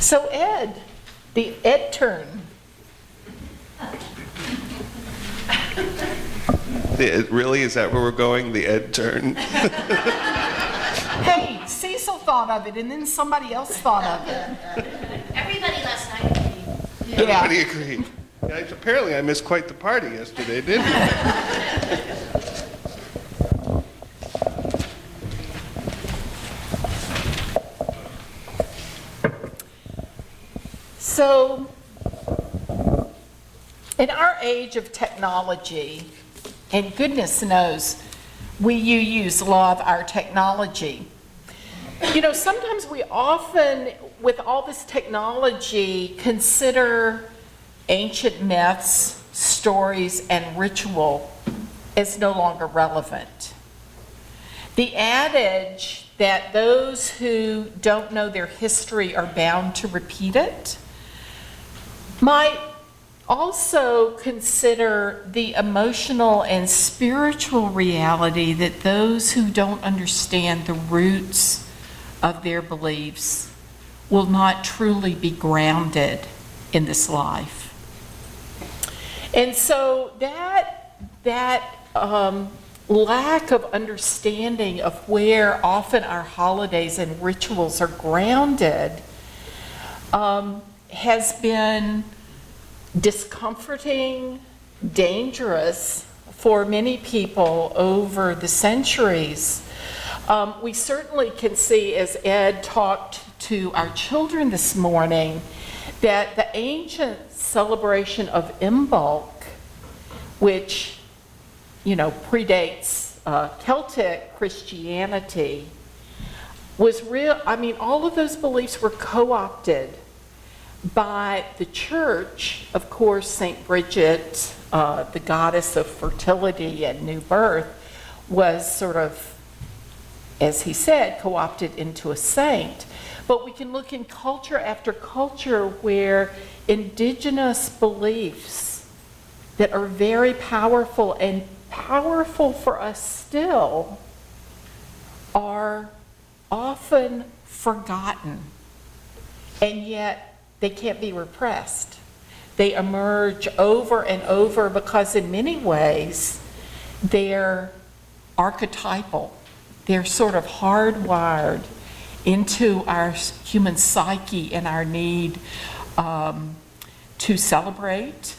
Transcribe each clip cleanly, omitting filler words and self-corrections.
So Ed, the Ed turn. Really, is that where we're going? The Ed turn? Hey, Cecil thought of it, and then somebody else thought of it. Everybody last night agreed. Everybody agreed. Yeah, apparently I missed quite the party yesterday, didn't I? So, in our age of technology, and goodness knows, we use love our technology. You know, sometimes we often, with all this technology, consider ancient myths, stories, and ritual as no longer relevant. The adage that those who don't know their history are bound to repeat it might also consider the emotional and spiritual reality that those who don't understand the roots of their beliefs will not truly be grounded in this life. And so that lack of understanding of where often our holidays and rituals are grounded has been discomforting, dangerous for many people over the centuries. We certainly can see, as Ed talked to our children this morning, that the ancient celebration of Imbolc, which, you know, predates Celtic Christianity, was real. I mean, all of those beliefs were co-opted by the church. Of course, Saint Brigid, the goddess of fertility and new birth, was sort of, as he said, co-opted into a saint. But we can look in culture after culture where indigenous beliefs that are very powerful and powerful for us still are often forgotten, and yet they can't be repressed. They emerge over and over because in many ways they're archetypal. They're sort of hardwired into our human psyche and our need to celebrate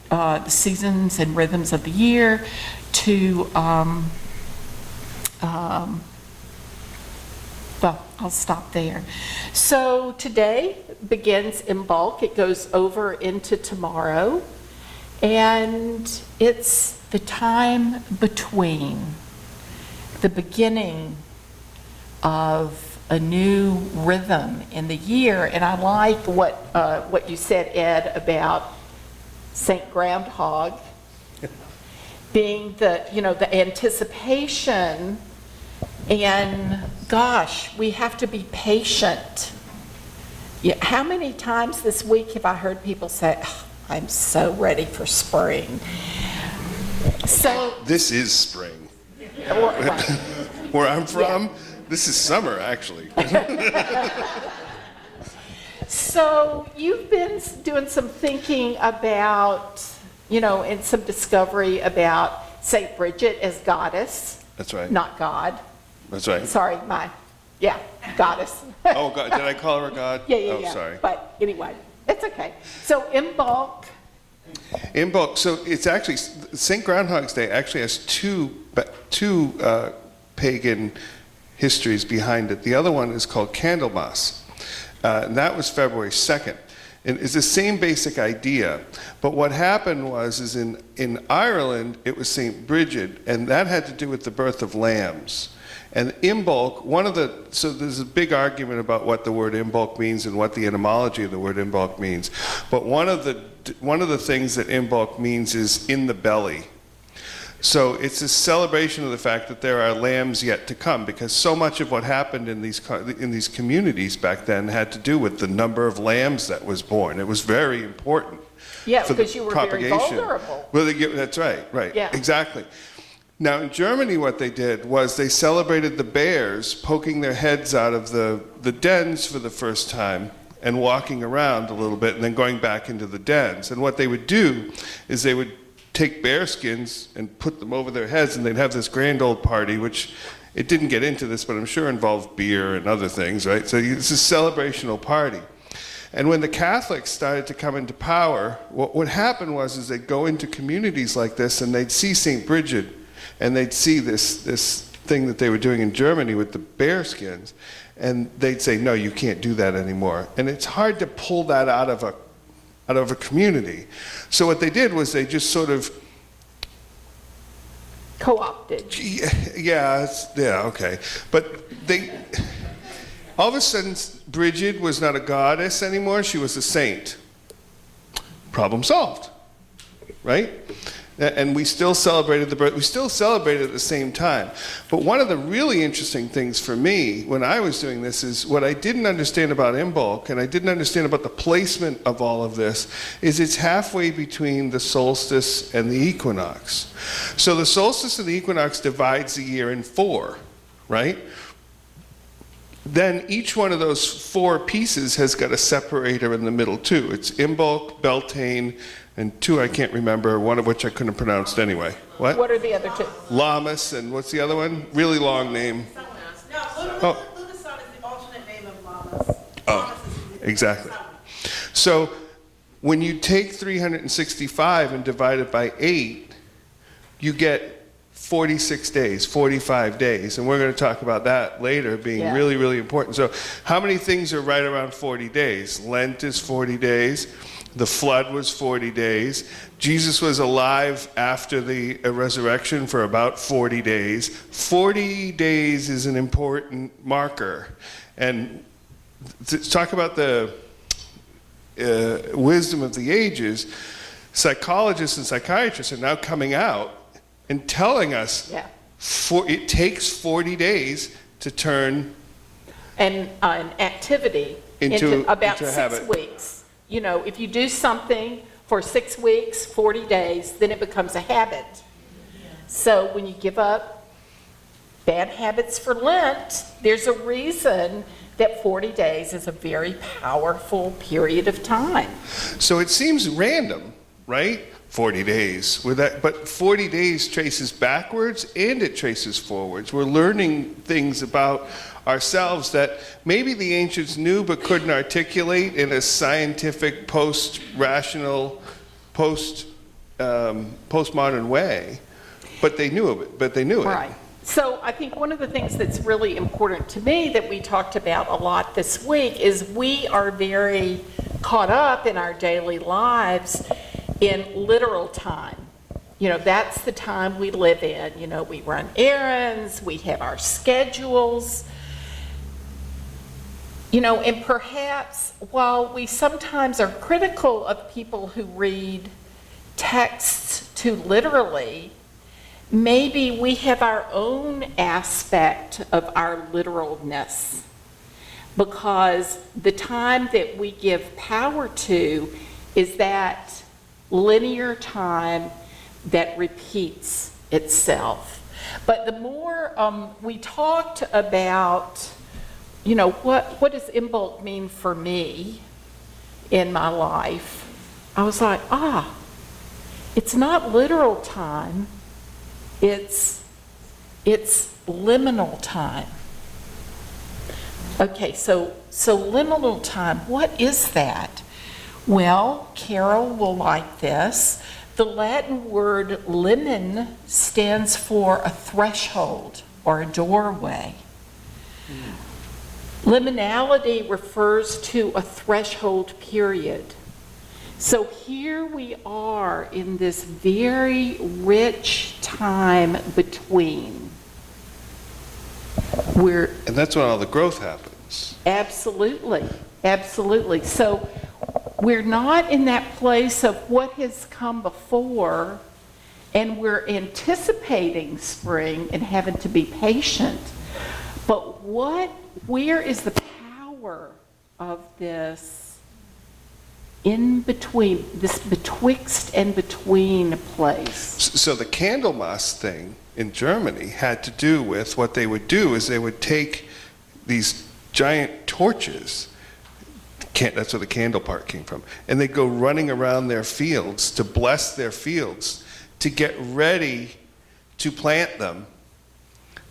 the seasons and rhythms of the year, to, well, I'll stop there. So today begins Imbolc. It goes over into tomorrow, and it's the time between the beginning of a new rhythm in the year. And I like what you said, Ed, about Saint Groundhog being the, you know, the anticipation. And gosh, we have to be patient. Yeah, how many times this week have I heard people say, oh, I'm so ready for spring? So This is spring. Where I'm from, this is summer, actually. So you've been doing some thinking about, you know, and some discovery about Saint Brigid as goddess. That's right. Not God. That's right. Sorry, goddess. Oh, God, did I call her a god? Yeah. Oh, sorry. But anyway, it's okay. So Imbolc. Imbolc, so it's actually, St. Groundhog's Day actually has two pagan histories behind it. The other one is called Candlemas, and that was February 2nd. And it's the same basic idea, but what happened is in Ireland, it was St. Brigid, and that had to do with the birth of lambs. And Imbolc, so there's a big argument about what the word Imbolc means and what the etymology of the word Imbolc means. But one of the things that Imbolc means is in the belly. So it's a celebration of the fact that there are lambs yet to come, because so much of what happened in these communities back then had to do with the number of lambs that was born. It was very important. Yeah, for because the you were propagation. very vulnerable. Well, that's right, Yeah. exactly. Now in Germany, what they did was they celebrated the bears poking their heads out of the dens for the first time, and walking around a little bit and then going back into the dens. And what they would do is they would take bear skins and put them over their heads, and they'd have this grand old party, which it didn't get into this, but I'm sure involved beer and other things, right? So it's a celebrational party. And when the Catholics started to come into power, what happened was they'd go into communities like this and they'd see St. Brigid, and they'd see this thing that they were doing in Germany with the bear skins, and they'd say, no, you can't do that anymore. And it's hard to pull that out of a community. So what they did was they just sort of Co-opted. yeah, okay. But all of a sudden, Brigid was not a goddess anymore, she was a saint. Problem solved, right? And we still celebrated the birth, we still celebrated at the same time. But one of the really interesting things for me when I was doing this is what I didn't understand about Imbolc, and I didn't understand about the placement of all of this, is it's halfway between the solstice and the equinox. So the solstice and the equinox divides the year in 4, right? Then each one of those 4 pieces has got a separator in the middle too. It's Imbolc, Beltane, and 2 I can't remember, one of which I couldn't have pronounced anyway. What are the other 2? Lammas, and what's the other one? Really long name. No, Lunason is the alternate name of Lammas. Oh, exactly. So when you take 365 and divide it by 8, you get 46 days, 45 days, and we're going to talk about that later being really, really important. So how many things are right around 40 days? Lent is 40 days. The flood was 40 days. Jesus was alive after the resurrection for about 40 days. 40 days is an important marker. And to talk about the wisdom of the ages, psychologists and psychiatrists are now coming out and telling us it takes 40 days to turn an activity into about 6 weeks. You know, if you do something for 6 weeks, 40 days, then it becomes a habit. So when you give up bad habits for Lent, there's a reason that 40 days is a very powerful period of time. So it seems random, right? 40 days. But 40 days traces backwards and it traces forwards. We're learning things about ourselves that maybe the ancients knew but couldn't articulate in a scientific, post-rational, postmodern way. But they knew of it. Right. So I think one of the things that's really important to me that we talked about a lot this week is we are very caught up in our daily lives in literal time. You know, that's the time we live in. You know, we run errands, we have our schedules. You know, and perhaps while we sometimes are critical of people who read texts too literally, maybe we have our own aspect of our literalness, because the time that we give power to is that linear time that repeats itself. But the more we talked about, you know, what does Imbolc mean for me in my life, I was like, it's not literal time, it's liminal time. Okay, so liminal time, what is that? Well, Carol will like this. The Latin word limen stands for a threshold or a doorway. Liminality refers to a threshold period. So here we are in this very rich time between. And that's when all the growth happens. Absolutely, absolutely. So we're not in that place of what has come before, and we're anticipating spring and having to be patient. But where is the power of this in between, this betwixt and between place? So the Candlemas thing in Germany had to do with what they would do is they would take these giant torches, That's where the candle part came from. And they go running around their fields to bless their fields to get ready to plant them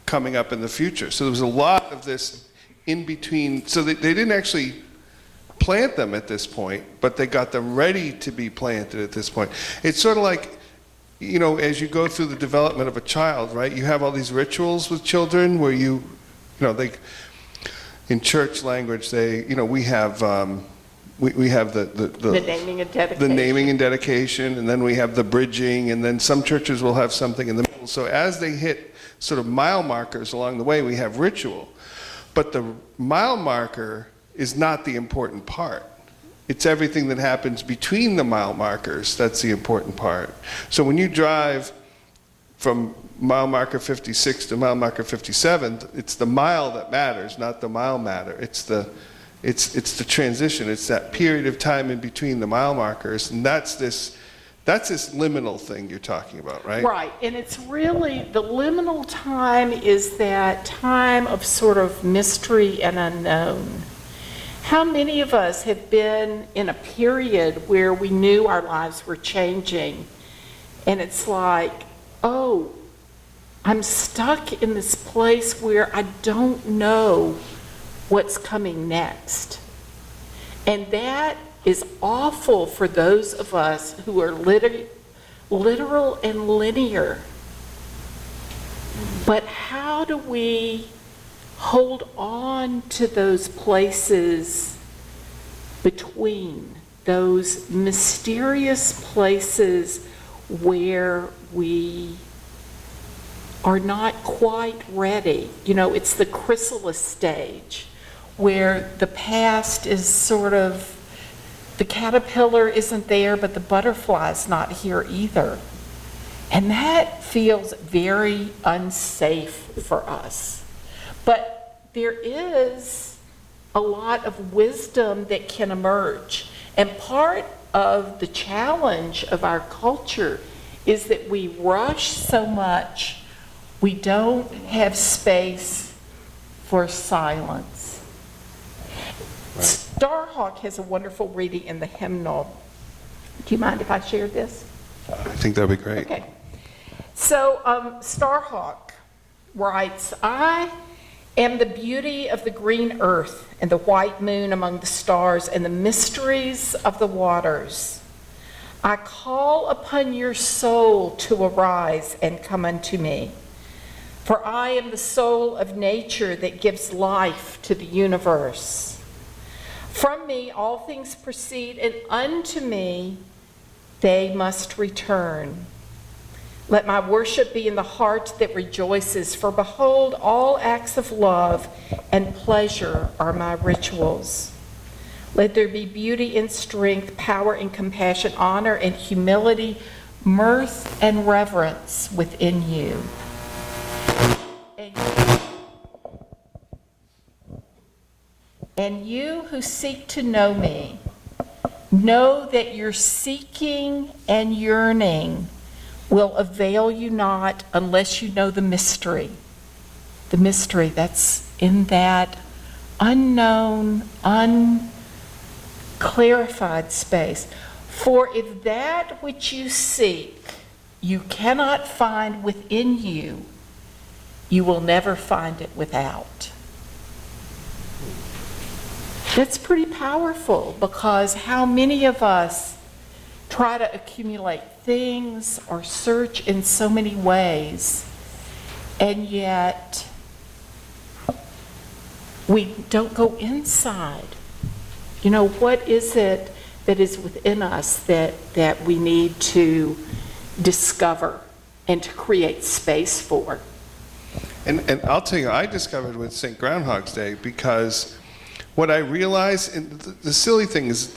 coming up in the future. So there was a lot of this in between. So they didn't actually plant them at this point, but they got them ready to be planted at this point. It's sort of like, you know, as you go through the development of a child, right? You have all these rituals with children where you know, they, in church language, they, you know, we have we have the naming and dedication. The naming and dedication, and then we have the bridging, and then some churches will have something in the middle. So as they hit sort of mile markers along the way, we have ritual. But the mile marker is not the important part. It's everything that happens between the mile markers that's the important part. So when you drive from mile marker 56 to mile marker 57, it's the mile that matters, not the mile matter. It's the transition. It's that period of time in between the mile markers, and that's this liminal thing you're talking about, right? Right, and it's really, the liminal time is that time of sort of mystery and unknown. How many of us have been in a period where we knew our lives were changing, and it's like, oh, I'm stuck in this place where I don't know what's coming next. And that is awful for those of us who are literal and linear. But how do we hold on to those places between, those mysterious places where we are not quite ready? You know, it's the chrysalis stage where the past is sort of, the caterpillar isn't there, but the butterfly's not here either. And that feels very unsafe for us. But there is a lot of wisdom that can emerge. And part of the challenge of our culture is that we rush so much, we don't have space for silence. Right. Starhawk has a wonderful reading in the hymnal. Do you mind if I share this? I think that'd be great. Okay. So Starhawk writes, I am the beauty of the green earth and the white moon among the stars and the mysteries of the waters. I call upon your soul to arise and come unto me. For I am the soul of nature that gives life to the universe. From me all things proceed, and unto me they must return. Let my worship be in the heart that rejoices, for behold, all acts of love and pleasure are my rituals. Let there be beauty and strength, power and compassion, honor and humility, mirth and reverence within you. And you who seek to know me, know that your seeking and yearning will avail you not unless you know the mystery. The mystery that's in that unknown, unclarified space. For if that which you seek you cannot find within you, you will never find it without. That's pretty powerful, because how many of us try to accumulate things or search in so many ways, and yet we don't go inside. You know, what is it that is within us that we need to discover and to create space for? And I'll tell you, I discovered with St. Groundhog's Day, because what I realized, and the silly thing is,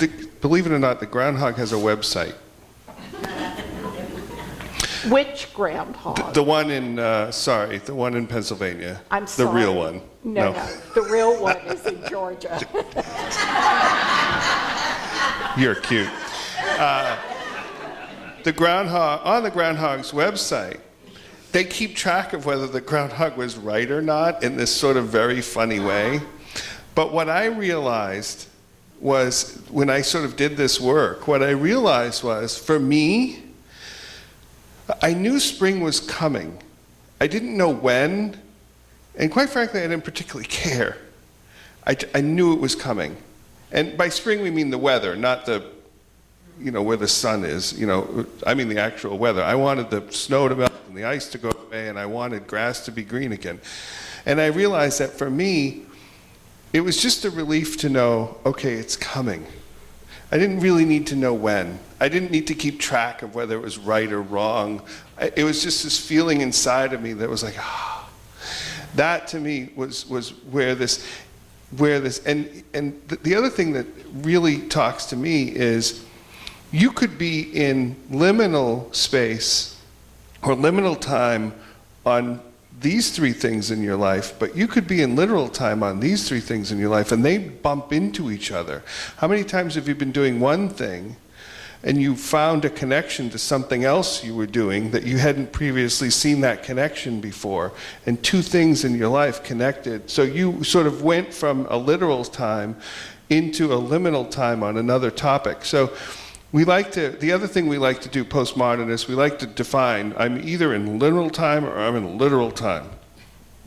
believe it or not, the Groundhog has a website. Which groundhog? The one in, the one in Pennsylvania. I'm sorry. The real one. No, the real one is in Georgia. You're cute. The Groundhog, on the Groundhog's website, they keep track of whether the Groundhog was right or not in this sort of very funny way. But what I realized was when I sort of did this work, what I realized was, for me, I knew spring was coming. I didn't know when, and quite frankly, I didn't particularly care. I knew it was coming. And by spring, we mean the weather, not the, where the sun is, I mean the actual weather. I wanted the snow to melt and the ice to go away, and I wanted grass to be green again. And I realized that for me, it was just a relief to know, okay, it's coming. I didn't really need to know when. I didn't need to keep track of whether it was right or wrong. It was just this feeling inside of me that was like, That to me was where this, and the other thing that really talks to me is, you could be in liminal space or liminal time on these three things in your life, but you could be in literal time on these three things in your life, and they bump into each other. How many times have you been doing one thing and you found a connection to something else you were doing that you hadn't previously seen that connection before, and two things in your life connected? So you sort of went from a literal time into a liminal time on another topic. So the other thing we like to do, postmodernists, we like to define, I'm either in liminal time or I'm in literal time.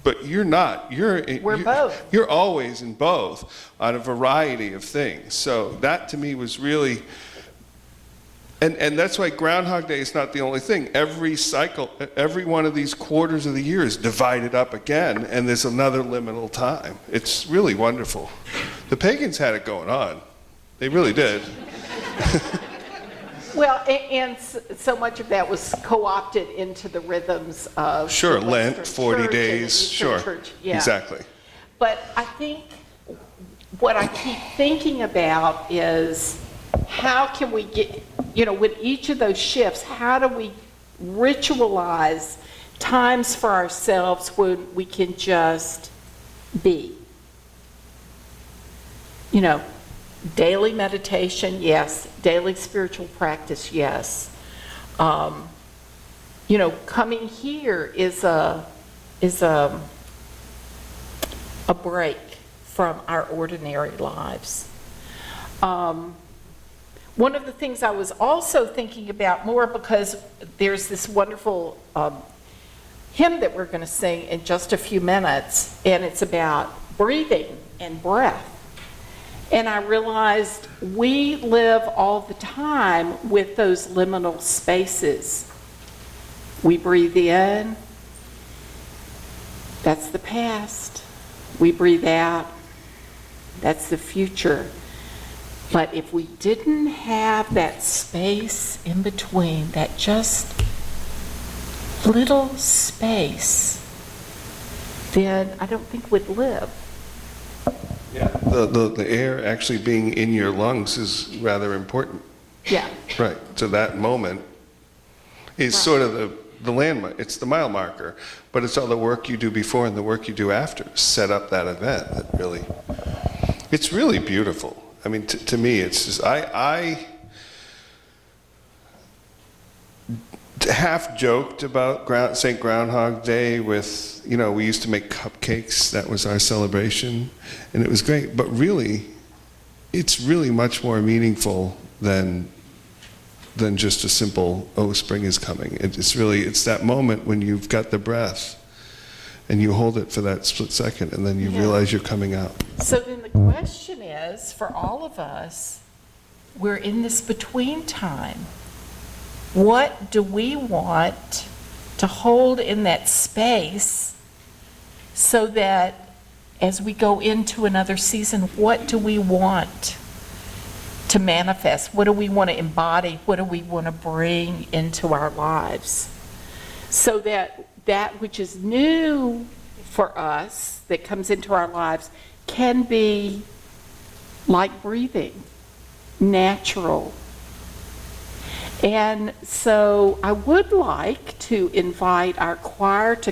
But you're not. We're both. You're always in both on a variety of things. So that to me was really, and that's why Groundhog Day is not the only thing. Every cycle, every one of these quarters of the year is divided up again, and there's another liminal time. It's really wonderful. The pagans had it going on. They really did. Well, and so much of that was co-opted into the rhythms of Sure, the Lent, Western 40 Church and the days, Eastern sure. Church, yeah. Exactly. But I think what I keep thinking about is, how can we get, with each of those shifts, how do we ritualize times for ourselves when we can just be? Daily meditation, yes. Daily spiritual practice, yes. Coming here is a break from our ordinary lives. One of the things I was also thinking about more, because there's this wonderful hymn that we're going to sing in just a few minutes, and it's about breathing and breath. And I realized we live all the time with those liminal spaces. We breathe in, that's the past. We breathe out, that's the future. But if we didn't have that space in between, that just little space, then I don't think we'd live. Yeah, the air actually being in your lungs is rather important. Yeah. Right, so that moment is sort of the landmark, it's the mile marker, but it's all the work you do before and the work you do after set up that event. That really, it's really beautiful. I mean, to me, it's just, I half joked about St. Groundhog Day with, we used to make cupcakes, that was our celebration, and it was great, but really, it's really much more meaningful than just a simple, oh, spring is coming. It's that moment when you've got the breath, and you hold it for that split second, and then you realize you're coming out. So then the question is, for all of us, we're in this between time. What do we want to hold in that space so that as we go into another season, what do we want to manifest? What do we want to embody? What do we want to bring into our lives? So that which is new for us, that comes into our lives, can be like breathing, natural. And so I would like to invite our choir to